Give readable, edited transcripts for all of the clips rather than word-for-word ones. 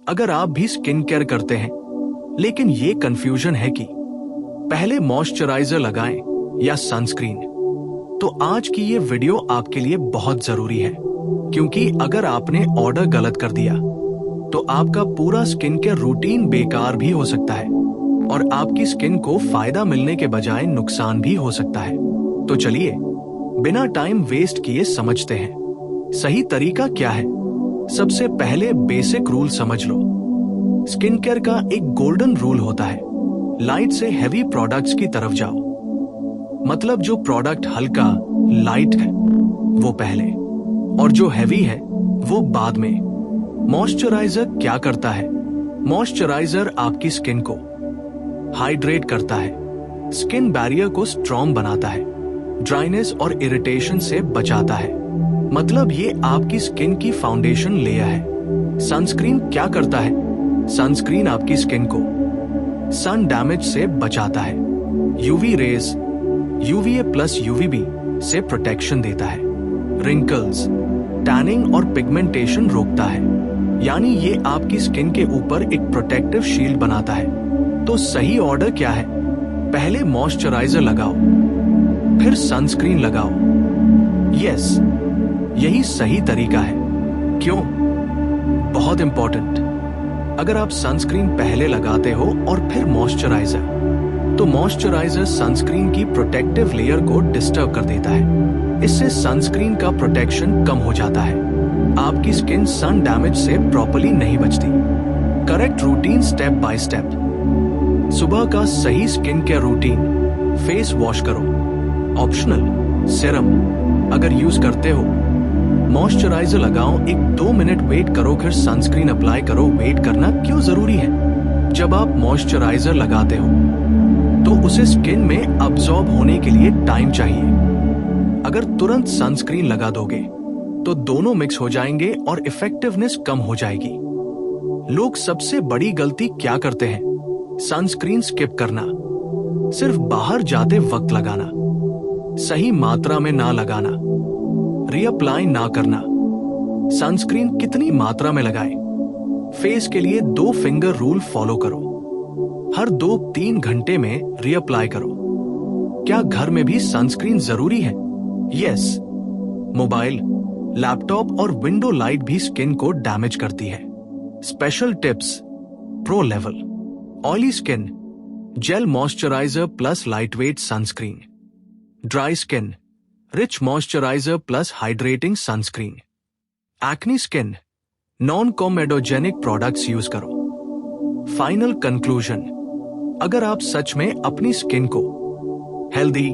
अगर आप भी स्किन केयर करते हैं लेकिन ये कंफ्यूजन है कि पहले मॉइस्चराइजर लगाएं या सनस्क्रीन, तो आज की ये वीडियो आपके लिए बहुत जरूरी है, क्योंकि अगर आपने ऑर्डर गलत कर दिया तो आपका पूरा स्किन केयर रूटीन बेकार भी हो सकता है और आपकी स्किन को फायदा मिलने के बजाय नुकसान भी हो सकता है। तो चलिए बिना टाइम वेस्ट किए समझते हैं सही तरीका क्या है। सबसे पहले बेसिक रूल समझ लो। स्किन केयर का एक गोल्डन रूल होता है, लाइट से हैवी प्रोडक्ट्स की तरफ जाओ। मतलब जो प्रोडक्ट हल्का लाइट है वो पहले और जो हैवी है वो बाद में। मॉइस्चराइजर क्या करता है? मॉइस्चराइजर आपकी स्किन को हाइड्रेट करता है, स्किन बैरियर को स्ट्रॉन्ग बनाता है, ड्राइनेस और इरिटेशन से बचाता है। मतलब ये आपकी स्किन की फाउंडेशन लेयर है। सनस्क्रीन क्या करता है? सनस्क्रीन आपकी स्किन को सन डैमेज से बचाता है, UV rays, UVA plus UVB से प्रोटेक्शन देता है, रिंकल्स, टैनिंग और पिगमेंटेशन रोकता है। यानी ये आपकी स्किन के ऊपर एक प्रोटेक्टिव शील्ड बनाता है। तो सही ऑर्डर क्या है? पहले मॉइस्चराइजर लगाओ, फिर सनस्क्रीन लगाओ। यस, यही सही तरीका है। क्यों? बहुत इंपॉर्टेंट। अगर आप सनस्क्रीन पहले लगाते हो और फिर मॉइस्चराइजर, तो मॉइस्चराइजर सनस्क्रीन की प्रोटेक्टिव लेयर को डिस्टर्ब कर देता है। इससे सनस्क्रीन का प्रोटेक्शन कम हो जाता है, आपकी स्किन सन डैमेज से प्रॉपर्ली नहीं बचती। Correct routine step by step. सुबह का सही skin care routine. Face wash करो, ऑप्शनल सीरम अगर यूज करते हो। मॉइस्चराइजर लगाओ, 1-2 मिनट वेट करो, फिर सनस्क्रीन अप्लाई करो। वेट करना क्यों जरूरी है? जब आप मॉइस्चराइजर लगाते हो तो उसे स्किन में अब्सॉर्ब होने के लिए टाइम चाहिए। अगर तुरंत सनस्क्रीन लगा दोगे तो दोनों मिक्स हो जाएंगे और इफेक्टिवनेस कम हो जाएगी। लोग सबसे बड़ी गलती क्या करते हैं? सनस्क्रीन स्किप करना, सिर्फ बाहर जाते वक्त लगाना, सही मात्रा में ना लगाना, रीअप्लाई ना करना। सनस्क्रीन कितनी मात्रा में लगाएं? फेस के लिए 2 फिंगर रूल फॉलो करो। हर 2-3 घंटे में रीअप्लाई करो। क्या घर में भी सनस्क्रीन जरूरी है? यस। मोबाइल, लैपटॉप और विंडो लाइट भी स्किन को डैमेज करती है। Special tips. Pro level oily skin, gel moisturiser plus lightweight sunscreen. Dry skin, rich moisturiser plus hydrating sunscreen. Acne skin, non comedogenic products use करो। Final conclusion, अगर आप सच में अपनी स्किन को हेल्दी,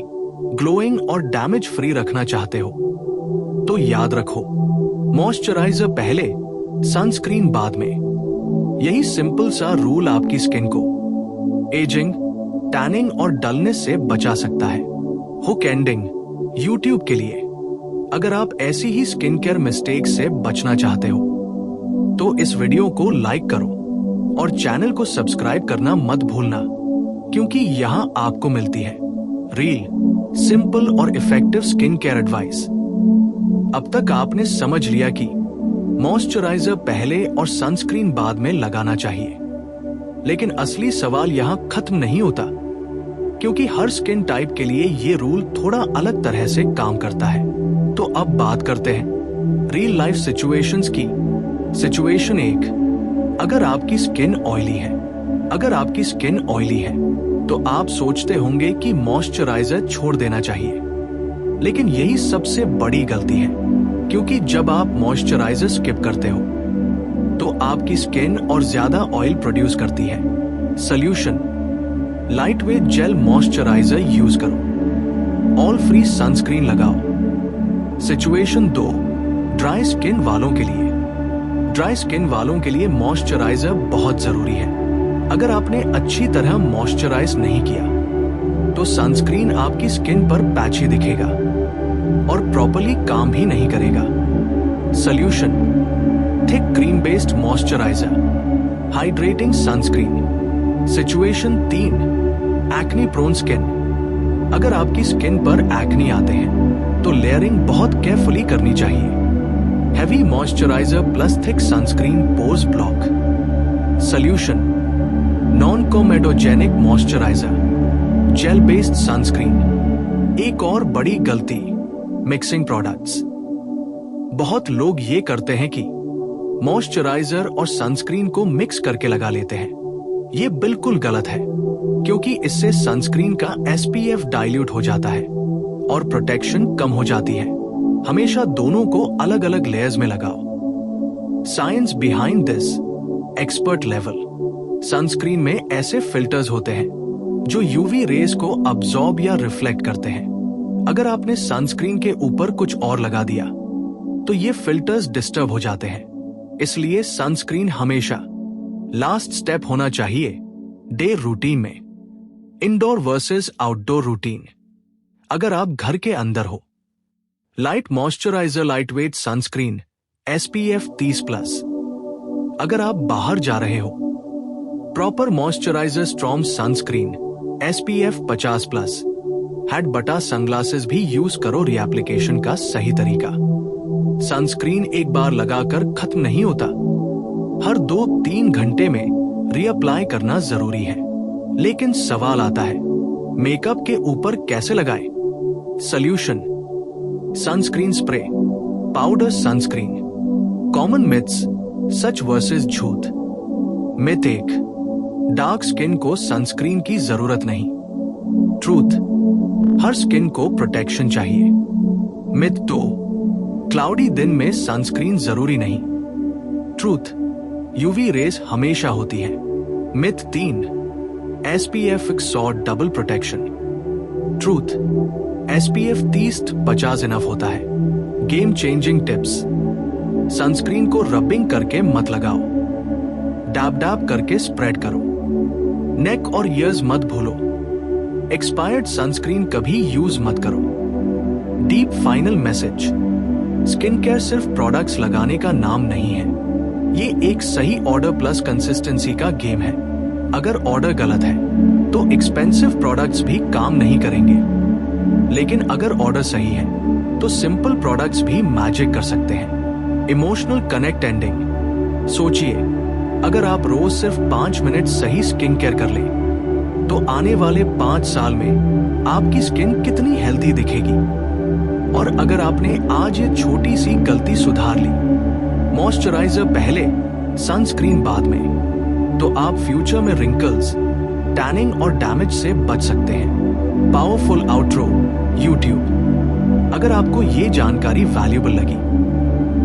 ग्लोइंग और डैमेज फ्री रखना चाहते हो तो याद रखो, मॉइस्चराइजर पहले, सनस्क्रीन बाद में। यही सिंपल सा रूल आपकी स्किन को एजिंग, टैनिंग और डलनेस से बचा सकता है। हुक एंडिंग यूट्यूब के लिए, अगर आप ऐसी ही स्किन केयर मिस्टेक से बचना चाहते हो तो इस वीडियो को लाइक करो और चैनल को सब्सक्राइब करना मत भूलना, क्योंकि यहां आपको मिलती है रियल, सिंपल और इफेक्टिव स्किन केयर एडवाइस। अब तक आपने समझ लिया कि मॉइस्चराइजर पहले और सनस्क्रीन बाद में लगाना चाहिए, लेकिन असली सवाल यहां खत्म नहीं होता, क्योंकि हर स्किन टाइप के लिए ये रूल थोड़ा अलग तरह से काम करता है। तो अब बात करते हैं रियल लाइफ सिचुएशंस की। सिचुएशन 1, अगर आपकी स्किन ऑयली है। अगर आपकी स्किन ऑयली है तो आप सोचते होंगे कि मॉइस्चराइजर छोड़ देना चाहिए, लेकिन यही सबसे बड़ी गलती है, क्योंकि जब आप मॉइस्चराइजर स्किप करते हो तो आपकी स्किन और ज्यादा ऑयल प्रोड्यूस करती है। Solution, lightweight gel moisturiser use करो। ऑल फ्री सनस्क्रीन लगाओ। सिचुएशन 2, ड्राई स्किन वालों के लिए। ड्राई स्किन वालों के लिए मॉइस्चराइजर बहुत जरूरी है। अगर आपने अच्छी तरह मॉइस्चराइज नहीं किया तो सनस्क्रीन आपकी स्किन पर पैची दिखेगा और प्रॉपर्ली काम भी नहीं करेगा। Solution, thick cream based moisturiser, hydrating sunscreen. Situation 3, acne prone skin. अगर आपकी स्किन पर एक्नी आते हैं तो लेयरिंग बहुत केयरफुली करनी चाहिए। Heavy moisturiser plus thick sunscreen pores block. Solution, non comedogenic moisturiser, gel based sunscreen. एक और बड़ी गलती, मिक्सिंग प्रोडक्ट्स। बहुत लोग ये करते हैं कि मॉइस्चराइजर और सनस्क्रीन को मिक्स करके लगा लेते हैं। ये बिल्कुल गलत है, क्योंकि इससे सनस्क्रीन का SPF डाइल्यूट हो जाता है और प्रोटेक्शन कम हो जाती है। हमेशा दोनों को अलग अलग लेयर्स में लगाओ। Science behind this, expert level. Sunscreen में ऐसे फिल्टर्स होते हैं जो UV रेज को अब्सॉर्ब या रिफ्लेक्ट करते हैं। अगर आपने सनस्क्रीन के ऊपर कुछ और लगा दिया तो ये फिल्टर्स डिस्टर्ब हो जाते हैं। इसलिए सनस्क्रीन हमेशा लास्ट स्टेप होना चाहिए डे रूटीन में। Indoor versus outdoor routine. अगर आप घर के अंदर हो, light moisturiser, light weight sunscreen SPF 30+। अगर आप बाहर जा रहे हो, proper moisturiser, strong sunscreen SPF 50+। Hat बटा सनग्लासेस भी यूज करो। रीएप्लीकेशन का सही तरीका। सनस्क्रीन एक बार लगाकर खत्म नहीं होता, हर 2-3 घंटे में रीअप्लाई करना जरूरी है। लेकिन सवाल आता है, मेकअप के ऊपर कैसे लगाएं? Solution, sunscreen spray, powder sunscreen. Common myths, सच वर्सेस झूठ। मिथ 1, डार्क स्किन को सनस्क्रीन की जरूरत नहीं। ट्रूथ, हर स्किन को प्रोटेक्शन चाहिए। मिथ 2, क्लाउडी दिन में सनस्क्रीन जरूरी नहीं। ट्रूथ, UV रेस हमेशा होती है। Myth 3, SPF 100 double protection. Truth, SPF 30-50 enough होता है। गेम चेंजिंग टिप्स, सनस्क्रीन को रबिंग करके मत लगाओ, डैब डैब करके स्प्रेड करो। नेक और ईयर्स मत भूलो। एक्सपायर्ड सनस्क्रीन कभी यूज मत करो। Deep final message, skin care सिर्फ प्रोडक्ट्स लगाने का नाम नहीं है, ये एक सही ऑर्डर प्लस कंसिस्टेंसी का गेम है। अगर ऑर्डर गलत है तो एक्सपेंसिव प्रोडक्ट्स भी काम नहीं करेंगे, लेकिन अगर ऑर्डर सही है तो सिंपल प्रोडक्ट्स भी मैजिक कर सकते हैं। Emotional connect ending. सोचिए, अगर आप रोज सिर्फ 5 मिनट सही स्किन केयर कर ले तो आने वाले 5 साल में आपकी स्किन कितनी हेल्थी दिखेगी। और अगर आपने आज ये छोटी सी गलती सुधार ली, मॉइस्चराइजर पहले, सनस्क्रीन बाद में, तो आप फ्यूचर में रिंकल्स, टैनिंग और डैमेज से बच सकते हैं। Powerful outro, YouTube. अगर आपको ये जानकारी वैल्यूएबल लगी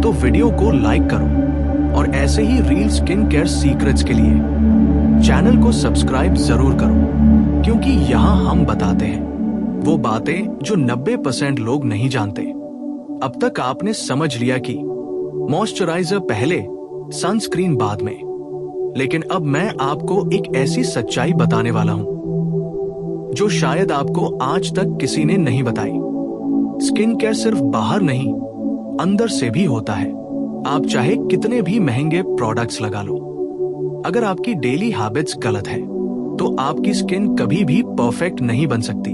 तो वीडियो को लाइक करो और ऐसे ही रियल स्किन केयर सीक्रेट्स के लिए चैनल को सब्सक्राइब जरूर करो, क्योंकि यहाँ हम बताते हैं वो बातें जो 90% लोग नहीं जानते। अब तक आपने समझ लिया कि मॉइस्चराइजर पहले, सनस्क्रीन बाद में, लेकिन अब मैं आपको एक ऐसी सच्चाई बताने वाला हूं जो शायद आपको आज तक किसी ने नहीं बताई। स्किन केयर सिर्फ बाहर नहीं, अंदर से भी होता है। आप चाहे कितने भी महंगे प्रोडक्ट्स लगा लो, अगर आपकी डेली हैबिट्स गलत है तो आपकी स्किन कभी भी परफेक्ट नहीं बन सकती।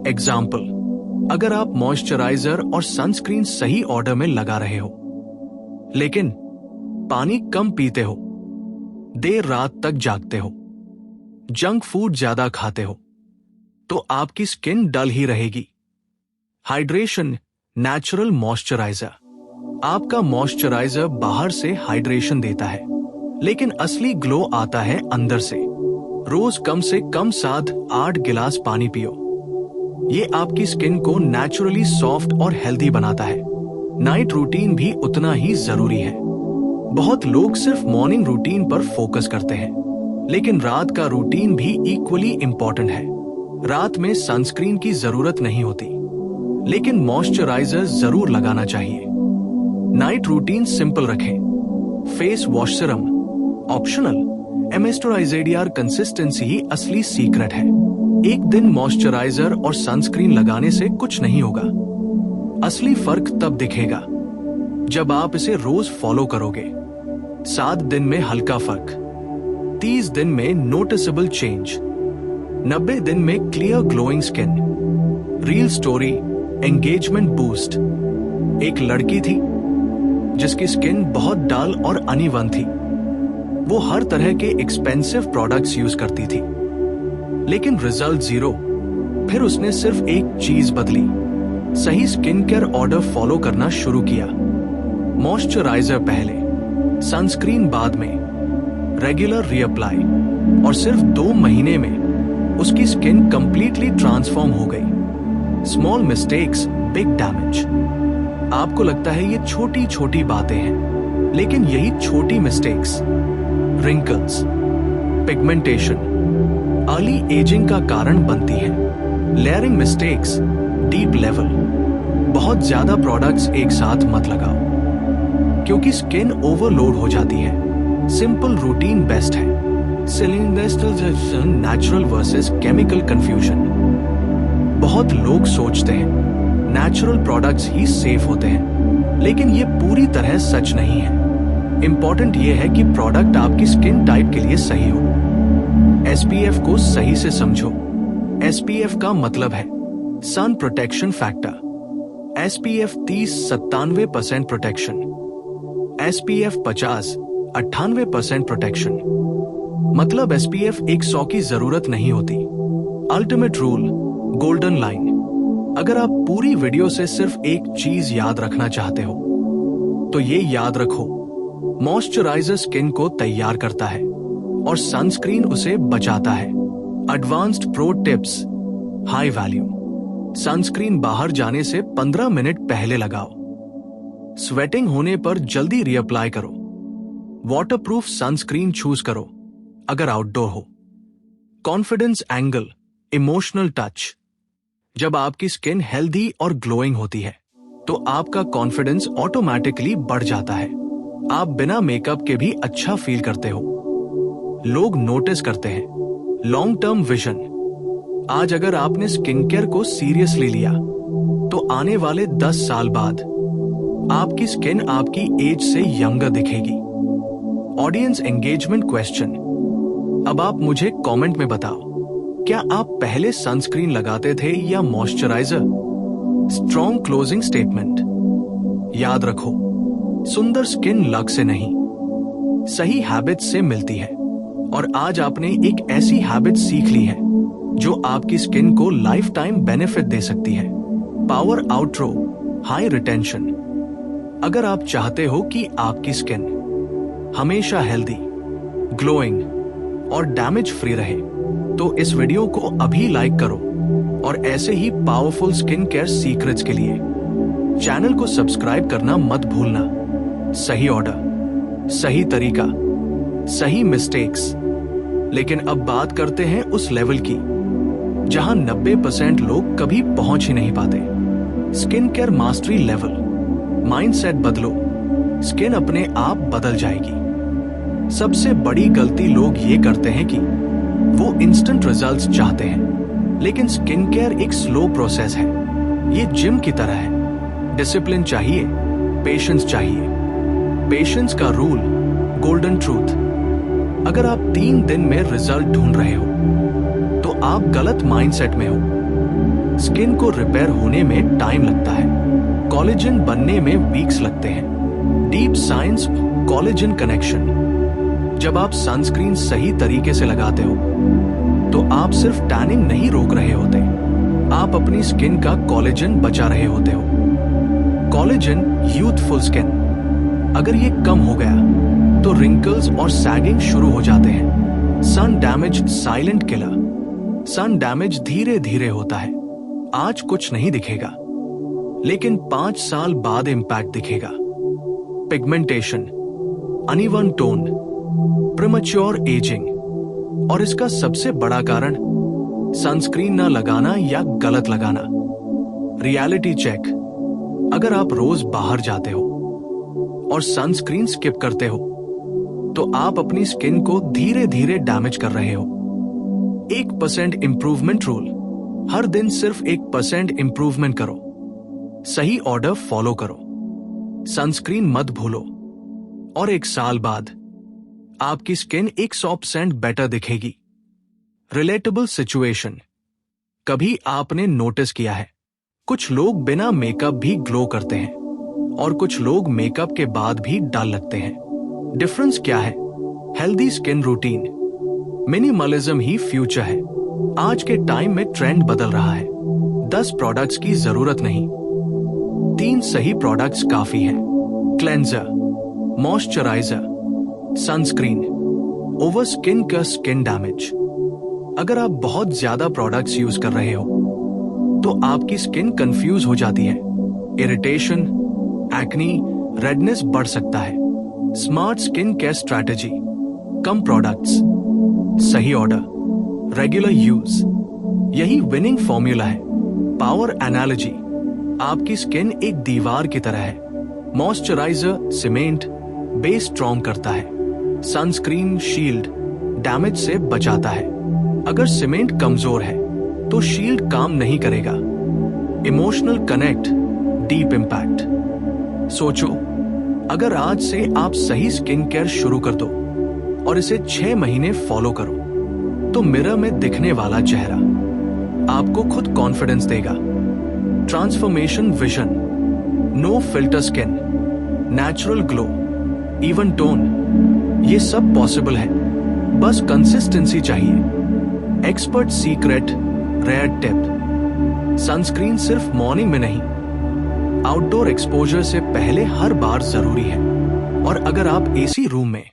एग्जाम्पल, अगर आप मॉइस्चराइजर और सनस्क्रीन सही ऑर्डर में लगा रहे हो, लेकिन पानी कम पीते हो, देर रात तक जागते हो, जंक फूड ज्यादा खाते हो, तो आपकी स्किन डल ही रहेगी। Hydration, natural moisturiser. आपका मॉइस्चराइजर बाहर से हाइड्रेशन देता है, लेकिन असली ग्लो आता है अंदर से। रोज कम से कम 7-8 गिलास पानी पियो, ये आपकी स्किन को नेचुरली सॉफ्ट और हेल्दी बनाता है। नाइट रूटीन भी उतना ही जरूरी है। बहुत लोग सिर्फ मॉर्निंग रूटीन पर फोकस करते हैं, लेकिन रात का रूटीन भी इक्वली इंपॉर्टेंट है। रात में सनस्क्रीन की जरूरत नहीं होती, लेकिन मॉइस्चराइजर जरूर लगाना चाहिए। नाइट रूटीन सिंपल रखें। फेस वॉश सिरम ऑप्शनल, एमेस्टोराइजेडियर कंसिस्टेंसी ही असली सीक्रेट है। एक दिन मॉइस्चराइजर और सनस्क्रीन लगाने से कुछ नहीं होगा, असली फर्क तब दिखेगा जब आप इसे रोज फॉलो करोगे। 7 दिन में हल्का फर्क, 30 दिन में नोटिसेबल चेंज, 90 दिन में clear glowing skin. Real story, engagement boost. एक लड़की थी जिसकी स्किन बहुत डल और अनइवन थी। वो हर तरह के एक्सपेंसिव प्रोडक्ट्स यूज करती थी, लेकिन रिजल्ट जीरो। फिर उसने सिर्फ एक चीज बदली, सही स्किन केयर ऑर्डर फॉलो करना शुरू किया। मॉइस्चराइजर पहले, सनस्क्रीन बाद में, रेगुलर रीअप्लाई, और सिर्फ 2 महीने में उसकी स्किन कंप्लीटली ट्रांसफॉर्म हो गई। Small mistakes, big damage. आपको लगता है ये छोटी छोटी बातें हैं, लेकिन यही छोटी mistakes wrinkles, pigmentation, early ageing का कारण बनती है। Layering mistakes, deep level. बहुत ज्यादा प्रोडक्ट्स एक साथ मत लगाओ, क्योंकि स्किन ओवरलोड हो जाती है। सिंपल रूटीन बेस्ट है। Natural versus chemical confusion. बहुत लोग सोचते हैं नेचुरल प्रोडक्ट्स ही सेफ होते हैं, लेकिन ये पूरी तरह सच नहीं है। इंपॉर्टेंट ये है कि प्रोडक्ट आपकी स्किन टाइप के लिए सही हो। SPF को सही से समझो। SPF का मतलब है sun protection factor. SPF 30-97% protection, SPF 50-98% protection. मतलब SPF 100 की जरूरत नहीं होती। Ultimate rule, golden line. अगर आप पूरी वीडियो से सिर्फ एक चीज याद रखना चाहते हो तो ये याद रखो, मॉइस्चराइजर स्किन को तैयार करता है और सनस्क्रीन उसे बचाता है। Advanced pro tips, high value. Sunscreen बाहर जाने से 15 मिनट पहले लगाओ। स्वेटिंग होने पर जल्दी रीअप्लाई करो। वाटरप्रूफ सनस्क्रीन चूज करो अगर आउटडोर हो। Confidence angle, emotional touch. जब आपकी स्किन हेल्दी और ग्लोइंग होती है तो आपका कॉन्फिडेंस ऑटोमेटिकली बढ़ जाता है। आप बिना मेकअप के भी अच्छा फील करते हो। लोग नोटिस करते हैं। Long term vision. आज अगर आपने स्किन केयर को सीरियसली लिया तो आने वाले 10 साल बाद आपकी स्किन आपकी एज से यंगर दिखेगी। Audience engagement question. अब आप मुझे कमेंट में बताओ, क्या आप पहले सनस्क्रीन लगाते थे या मॉइस्चराइजर? Strong closing statement. याद रखो, सुंदर स्किन लक से नहीं, सही हैबिट्स से मिलती है। और आज आपने एक ऐसी हैबिट सीख ली है जो आपकी स्किन को लाइफ टाइम बेनिफिट दे सकती है। Power outro, high retention. अगर आप चाहते हो कि आपकी स्किन हमेशा हेल्दी, ग्लोइंग और डैमेज फ्री रहे तो इस वीडियो को अभी लाइक करो। और ऐसे ही पावरफुल स्किन केयर सीक्रेट्स के लिए चैनल को सब्सक्राइब करना मत भूलना। सही ऑर्डर, सही तरीका, सही मिस्टेक्स। लेकिन अब बात करते हैं उस लेवल की जहां 90% लोग कभी पहुंच ही नहीं पाते। Skin care mastery level. Mindset बदलो, स्किन अपने आप बदल जाएगी। सबसे बड़ी गलती लोग ये करते हैं कि वो इंस्टेंट रिजल्ट्स चाहते हैं, लेकिन स्किन केयर एक स्लो प्रोसेस है। ये जिम की तरह है। डिसिप्लिन चाहिए, पेशेंस चाहिए। पेशेंस का रूल, गोल्डन ट्रूथ। अगर आप 3 दिन में रिजल्ट ढूंढ रहे हो तो आप गलत माइंडसेट में हो। स्किन को रिपेयर होने में टाइम लगता है, कोलेजन बनने में वीक्स लगते हैं। Deep science, collagen connection. जब आप सनस्क्रीन सही तरीके से लगाते हो तो आप सिर्फ टैनिंग नहीं रोक रहे होते, आप अपनी स्किन का कोलेजन बचा रहे होते हो। Collagen, youthful skin. अगर ये कम हो गया तो रिंकल्स और सैगिंग शुरू हो जाते हैं। Sun damage, silent killer. Sun damage धीरे धीरे होता है। आज कुछ नहीं दिखेगा, लेकिन 5 साल बाद इंपैक्ट दिखेगा। Pigmentation, uneven tone, premature ageing. और इसका सबसे बड़ा कारण सनस्क्रीन न लगाना या गलत लगाना। Reality check. अगर आप रोज बाहर जाते हो और सनस्क्रीन स्किप करते हो तो आप अपनी स्किन को धीरे धीरे डैमेज कर रहे हो। 1% इंप्रूवमेंट रूल। हर दिन सिर्फ 1% इंप्रूवमेंट करो। सही ऑर्डर फॉलो करो। सनस्क्रीन मत भूलो। और 1 साल बाद आपकी स्किन 100% बेटर दिखेगी। Relatable situation. कभी आपने नोटिस किया है, कुछ लोग बिना मेकअप भी ग्लो करते हैं और कुछ लोग मेकअप के बाद भी डल लगते हैं। डिफरेंस क्या है? Healthy skin routine. मिनिमलिज्म ही फ्यूचर है। आज के टाइम में ट्रेंड बदल रहा है। 10 प्रोडक्ट्स की जरूरत नहीं, 3 सही प्रोडक्ट्स काफी हैं। Cleanser, moisturiser, sunscreen. Over skin का स्किन डैमेज। अगर आप बहुत ज्यादा प्रोडक्ट्स यूज कर रहे हो तो आपकी स्किन कंफ्यूज हो जाती है। इरिटेशन, एक्नी, रेडनेस बढ़ सकता है। Smart skin care strategy. कम प्रोडक्ट्स, सही ऑर्डर, रेगुलर यूज, यही विनिंग फॉर्मूला है। Power analogy. आपकी स्किन एक दीवार की तरह है। मॉइस्चराइजर सीमेंट, बेस स्ट्रॉन्ग करता है। सनस्क्रीन शील्ड, डैमेज से बचाता है। अगर सीमेंट कमजोर है तो शील्ड काम नहीं करेगा। Emotional connect, deep impact. सोचो, अगर आज से आप सही स्किन केयर शुरू कर दो और इसे 6 महीने फॉलो करो तो मिरर में दिखने वाला चेहरा आपको खुद कॉन्फिडेंस देगा। Transformation vision, no filter skin, natural glow, even tone, ये सब पॉसिबल है। बस कंसिस्टेंसी चाहिए। Expert secret, rare tip. Sunscreen सिर्फ मॉर्निंग में नहीं, आउटडोर एक्सपोजर से पहले हर बार जरूरी है। और अगर आप एसी रूम में